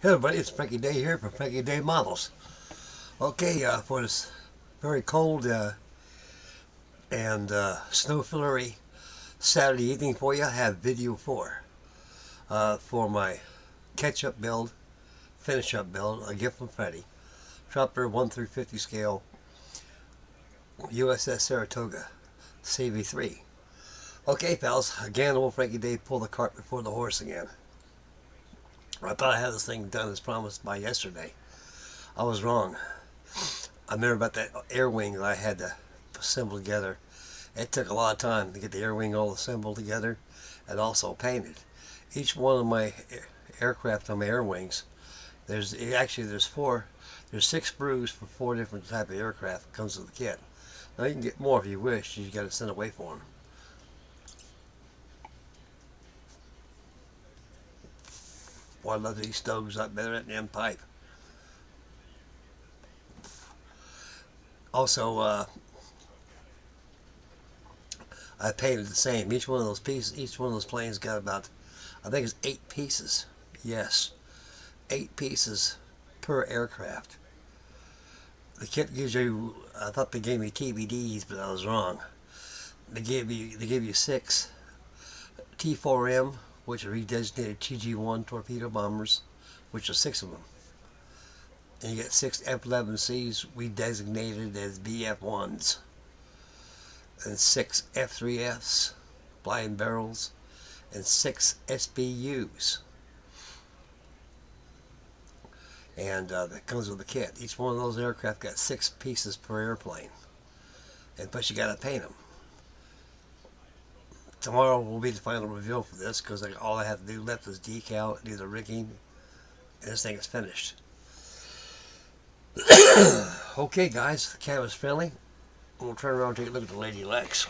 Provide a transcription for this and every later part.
Hey everybody, it's Frankie Day here from Frankie Day Models. Okay, for this very cold and snow-flurry Saturday evening for you, I have video 4 for my catch-up build, finish-up build, a gift from Freddy. Trumpeter 1 through 50 scale USS Saratoga CV3. Okay, pals, again, old Frankie Day pulled the cart before the horse again. I thought I had this thing done as promised by yesterday. I was wrong. I remember about that air wing that I had to assemble together. It took a lot of time to get the air wing all assembled together and also painted. Each one of my aircraft on my air wings, there's 6 sprues for 4 different type of aircraft that comes with the kit. Now you can get more if you wish. You got to send away for them. Boy, I love these stoves up better than them pipe. Also, I painted the same. Each one of those pieces, each one of those planes got about, I think it's 8 pieces. Yes, 8 pieces per aircraft. The kit gives you, I thought they gave me TBDs, but I was wrong. They gave you 6 T4M, which are redesignated TG1 torpedo bombers, which are 6 of them. And you get 6 F-11Cs redesignated as BF1s, and 6 F-3Fs, blind barrels, and 6 SBUs. And that comes with the kit. Each one of those aircraft got 6 pieces per airplane, and plus you got to paint them. Tomorrow will be the final reveal for this because all I have to do left is decal, do the rigging, and this thing is finished. Okay, guys, the camera's friendly. We'll turn around and take a look at the Lady Lex.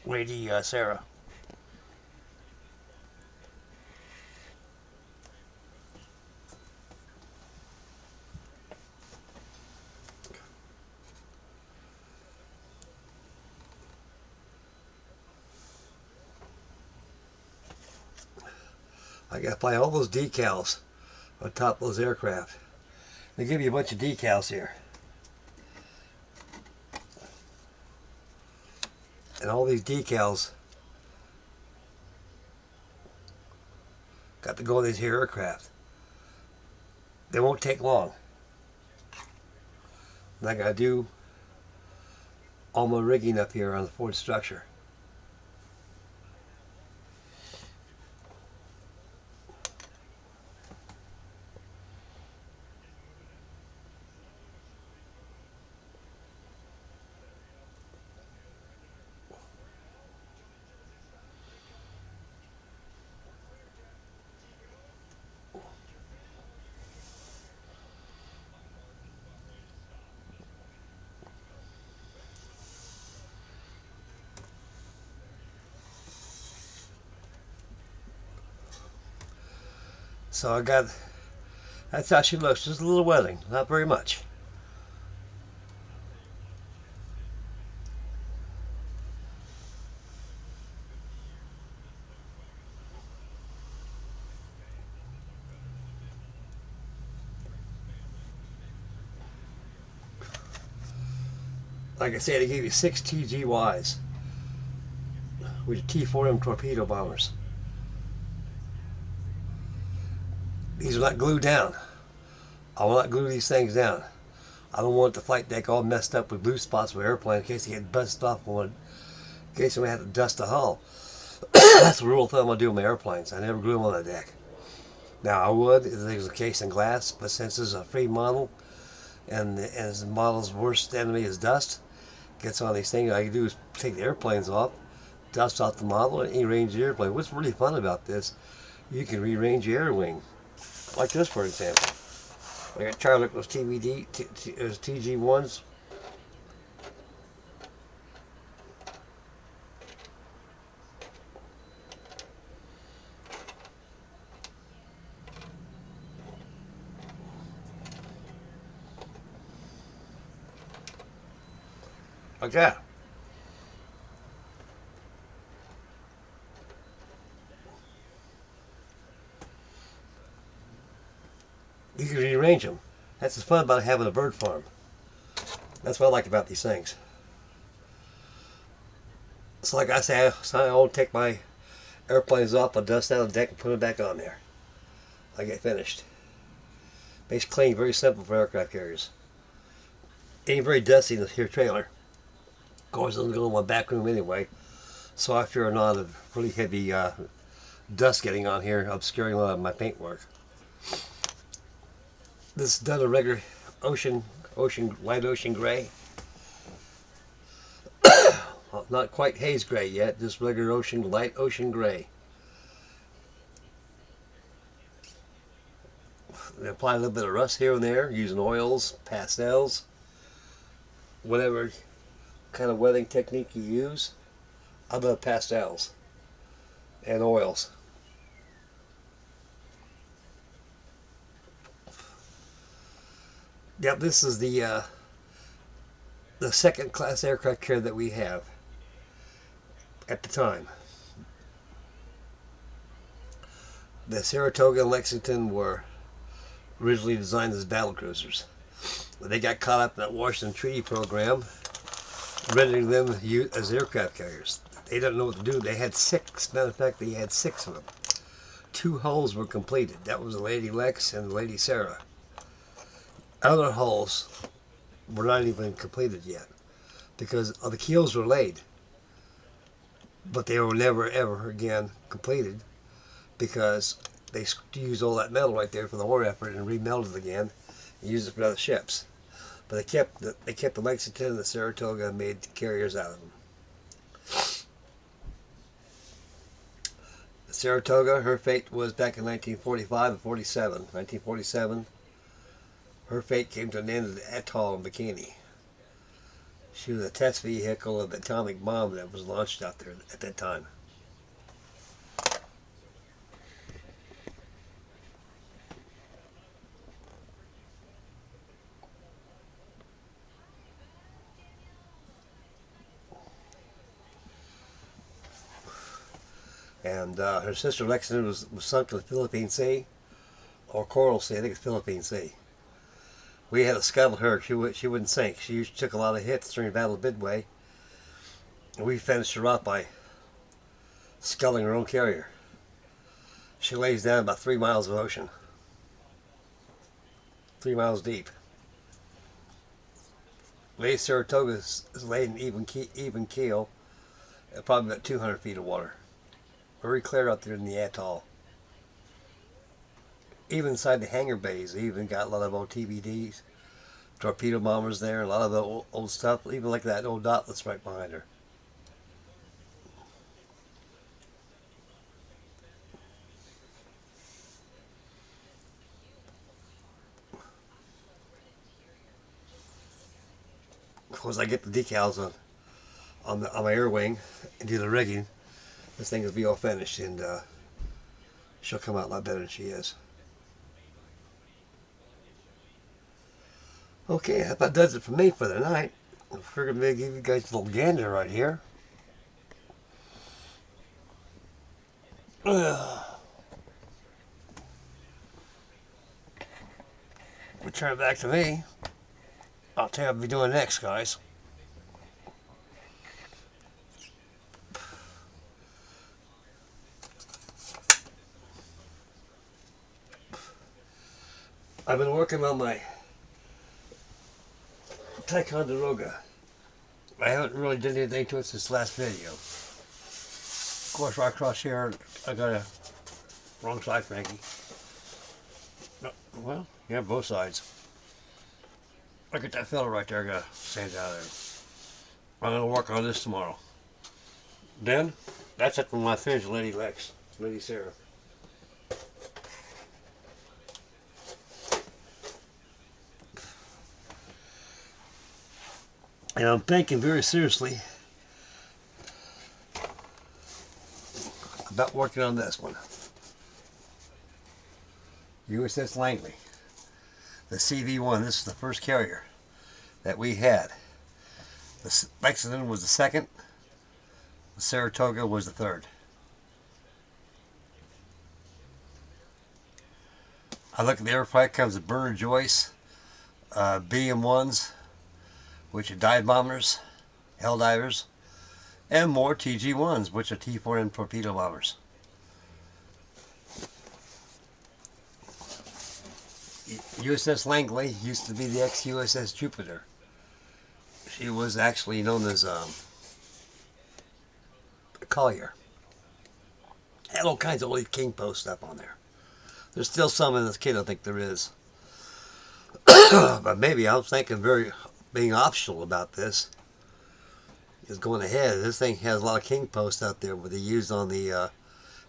Lady Sarah. I got to apply all those decals on top of those aircraft. They give you a bunch of decals here. And all these decals got to go on these here aircraft. They won't take long. And I got to do all my rigging up here on the forward structure. So I got, that's how she looks, just a little weathering, not very much. Like I said, they gave you 6 TGYs, which are T4M torpedo bombers. These are not glued down. I will not glue these things down. I don't want the flight deck all messed up with glue spots with airplane in case they get busted off on, in case we have to dust the hull. That's the rule of thumb I do with my airplanes. I never glue them on the deck. Now I would if there was a case in glass, but since this is a free model and the model's worst enemy is dust, gets on these things, all you do is take the airplanes off, dust off the model, and rearrange the airplane. What's really fun about this, you can rearrange your air wing. Like this, for example. I got Charlie with TG1s. Like that. You can rearrange them. That's what's fun about having a bird farm. That's what I like about these things. So like I say, I won't take my airplanes off, I'll dust out the deck and put them back on there. I get finished. Makes cleaning very simple for aircraft carriers. Ain't very dusty in your trailer. Of course, it doesn't go in my back room anyway, so I fear not of really heavy dust getting on here, obscuring a lot of my paintwork. This is done a regular light ocean gray. Well, not quite haze gray yet, just regular light ocean gray. I apply a little bit of rust here and there, using oils, pastels, whatever kind of weathering technique you use. I love pastels and oils. Yep, this is the second class aircraft carrier that we have at the time. The Saratoga and Lexington were originally designed as battle cruisers. They got caught up in that Washington Treaty program, rendering them as aircraft carriers. They didn't know what to do. They had 6. Matter of fact, they had 6 of them. 2 hulls were completed. That was the Lady Lex and the Lady Sarah. Other hulls were not even completed yet because the keels were laid, but they were never ever again completed because they used all that metal right there for the war effort and remelted it again and used it for other ships. But they kept the Lexington and the Saratoga and made carriers out of them. The Saratoga, her fate was back in 1945 and 47. 1947, her fate came to an end at the atoll in Bikini. She was a test vehicle of the atomic bomb that was launched out there at that time. And her sister Lexington was sunk to the Philippine Sea, or Coral Sea. I think it's Philippine Sea. We had to scuttle her. She wouldn't sink. She took a lot of hits during the Battle of Midway, and we finished her off by sculling her own carrier. She lays down about 3 miles of ocean, 3 miles deep. Lady Saratoga is laid in even keel, at probably about 200 feet of water. Very clear out there in the atoll. Even inside the hangar bays, they even got a lot of old TBDs, torpedo bombers there, a lot of the old stuff, even like that old dot that's right behind her. Of course, I get the decals on my air wing and do the rigging. This thing will be all finished, and she'll come out a lot better than she is. Okay, that about does it for me for the night. I figured maybe give you guys a little gander right here. Return back to me. I'll tell you what I'll be doing next, guys. I've been working on my Ticonderoga. I haven't really done anything to it since last video. Of course, right across here, I got a wrong side, Frankie. No, well, yeah, both sides. Look at that fella right there, got sand out there. I'm gonna work on this tomorrow. Then, that's it for my finished Lady Lex, Lady Sarah. And I'm thinking very seriously about working on this one. USS Langley. The CV-1, this is the first carrier that we had. The Lexington was the second. The Saratoga was the third. I look at the aircraft, comes with burner joists, BM1s, which are dive bombers, hell divers, and more TG1s, which are T4M torpedo bombers. USS Langley used to be the ex-USS Jupiter. She was actually known as a collier. Had all kinds of old king post stuff on there. There's still some in this kit, I think there is. But maybe I was thinking being optional about this is going ahead. This thing has a lot of king posts out there where they used on the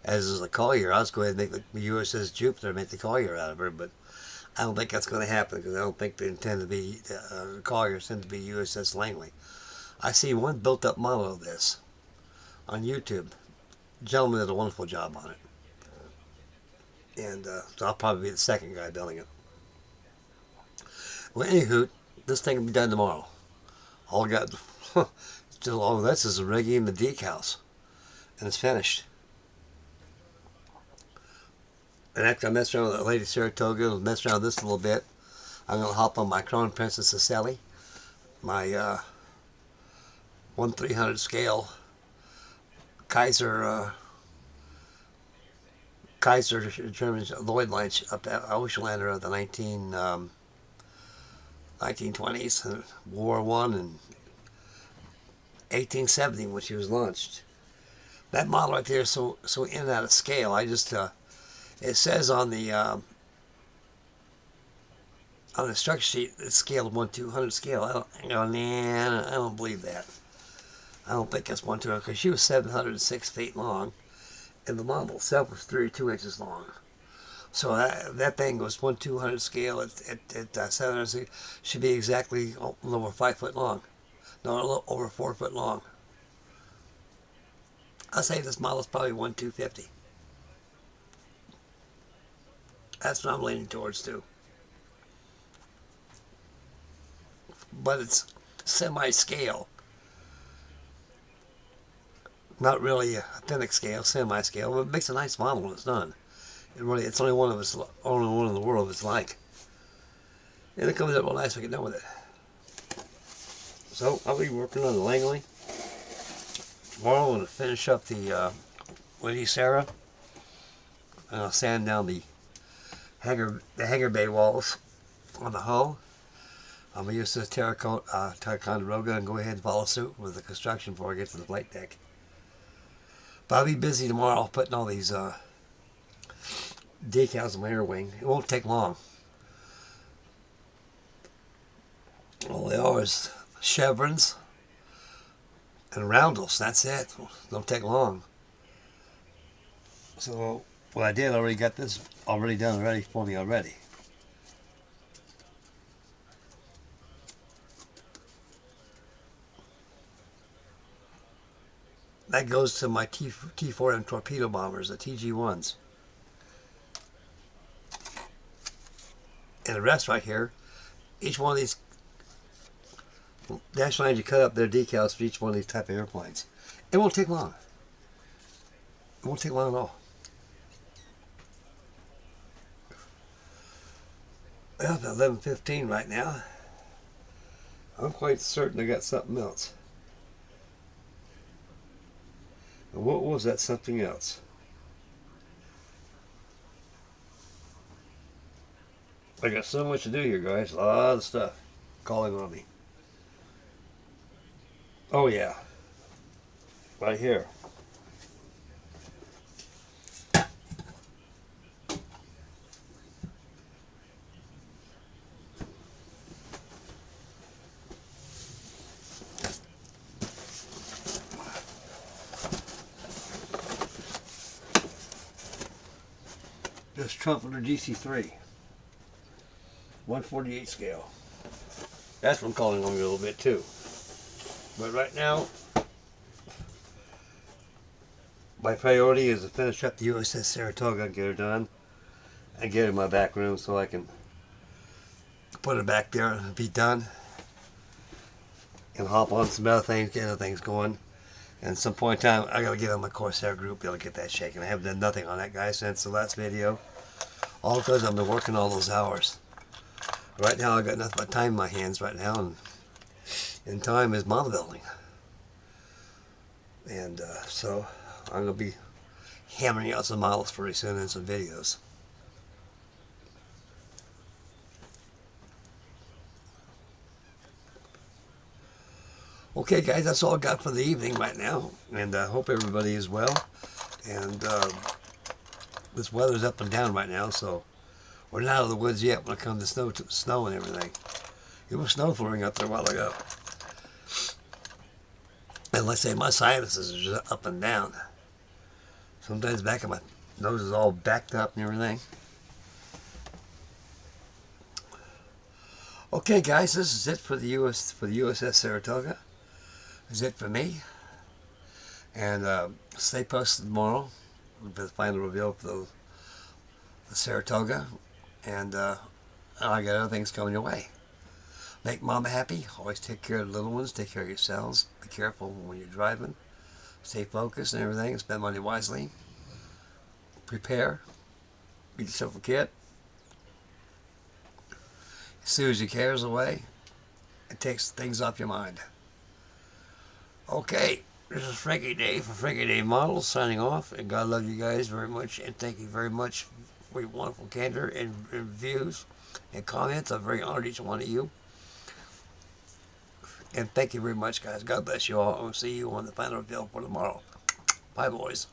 as a collier. I was going to make the USS Jupiter, make the collier out of her, but I don't think that's going to happen because I don't think they intend to be colliers intend to be USS Langley. I see one built-up model of this on YouTube. The gentleman did a wonderful job on it, and so I'll probably be the second guy building it. Well, anywho, this thing will be done tomorrow. All got still all of this is the rigging and the decals, and it's finished. And after I messed around with the Lady Saratoga, I'll mess around with this a little bit. I'm going to hop on my Crown Princess Sally, my 1/300 scale Kaiser German Lloyd line up to Oceanlander of the 1920s, and World War I and 1870 when she was launched. That model right there is so in and out of scale. I just it says on the structure sheet it's scaled 1/200 scale. I don't believe that. I don't think that's 1/200 because she was 706 feet long, and the model itself was 32 inches long. So that thing was 1/200 scale at 706. Should be exactly a little over 5 foot long. No, a little over 4 foot long. I'd say this model is probably 1/250. That's what I'm leaning towards too. But it's semi-scale. Not really a authentic scale, semi-scale, but it makes a nice model when it's done. It's only one in the world of its like. And it comes out real nice when we get done with it. So I'll be working on the Langley. Tomorrow I'm going to finish up the Lady Sarah. And I'll sand down the hangar bay walls on the hull. I'm going to use this Ticonderoga and go ahead and follow suit with the construction before I get to the flight deck. But I'll be busy tomorrow putting all these decals on my air wing. It won't take long. All they are is chevrons and roundels. That's it. Don't take long. So what I did, I already got this already done for me already. That goes to my T4M torpedo bombers, the TG1s. And the rest right here, each one of these dash lines you cut up, their decals for each one of these type of airplanes. It won't take long. It won't take long at all. Well, it's 11:15 right now. I'm quite certain I got something else. And what was that something else? I got so much to do here, guys. A lot of stuff calling on me. Oh yeah, right here. This Trumpeter GC3, 1/48 scale. That's what I'm calling on me a little bit too. But right now, my priority is to finish up the USS Saratoga and get her done, and get her in my back room so I can put her back there and be done, and hop on some other things, get other things going. And at some point in time, I gotta get on my Corsair group, be able to get that shaking. I haven't done nothing on that guy since the last video. All because I've been working all those hours. Right now I got nothing but time in my hands right now, and time is model building. And so I'm going to be hammering out some models pretty soon and some videos. Okay, guys, that's all I got for the evening right now, and I hope everybody is well. And this weather's up and down right now, so we're not out of the woods yet when it comes to snow and everything. It was snow flurrying up there a while ago. And like I say, my sinuses are just up and down. Sometimes back of my nose is all backed up and everything. Okay, guys, this is it for the USS Saratoga. This is it for me. And stay posted tomorrow for the final reveal for the Saratoga. And I got other things coming your way. Make mama happy. Always take care of the little ones. Take care of yourselves. Be careful when you're driving. Stay focused and everything. Spend money wisely. Prepare. Get yourself a kit. Soothes your cares away. It takes things off your mind. Okay, this is Frankie Day from Frankie Day Models signing off. And God love you guys very much. And thank you very much for your wonderful candor and views and comments. I'm very honored each one of you. And thank you very much, guys. God bless you all. I'll see you on the final reveal for tomorrow. Bye, boys.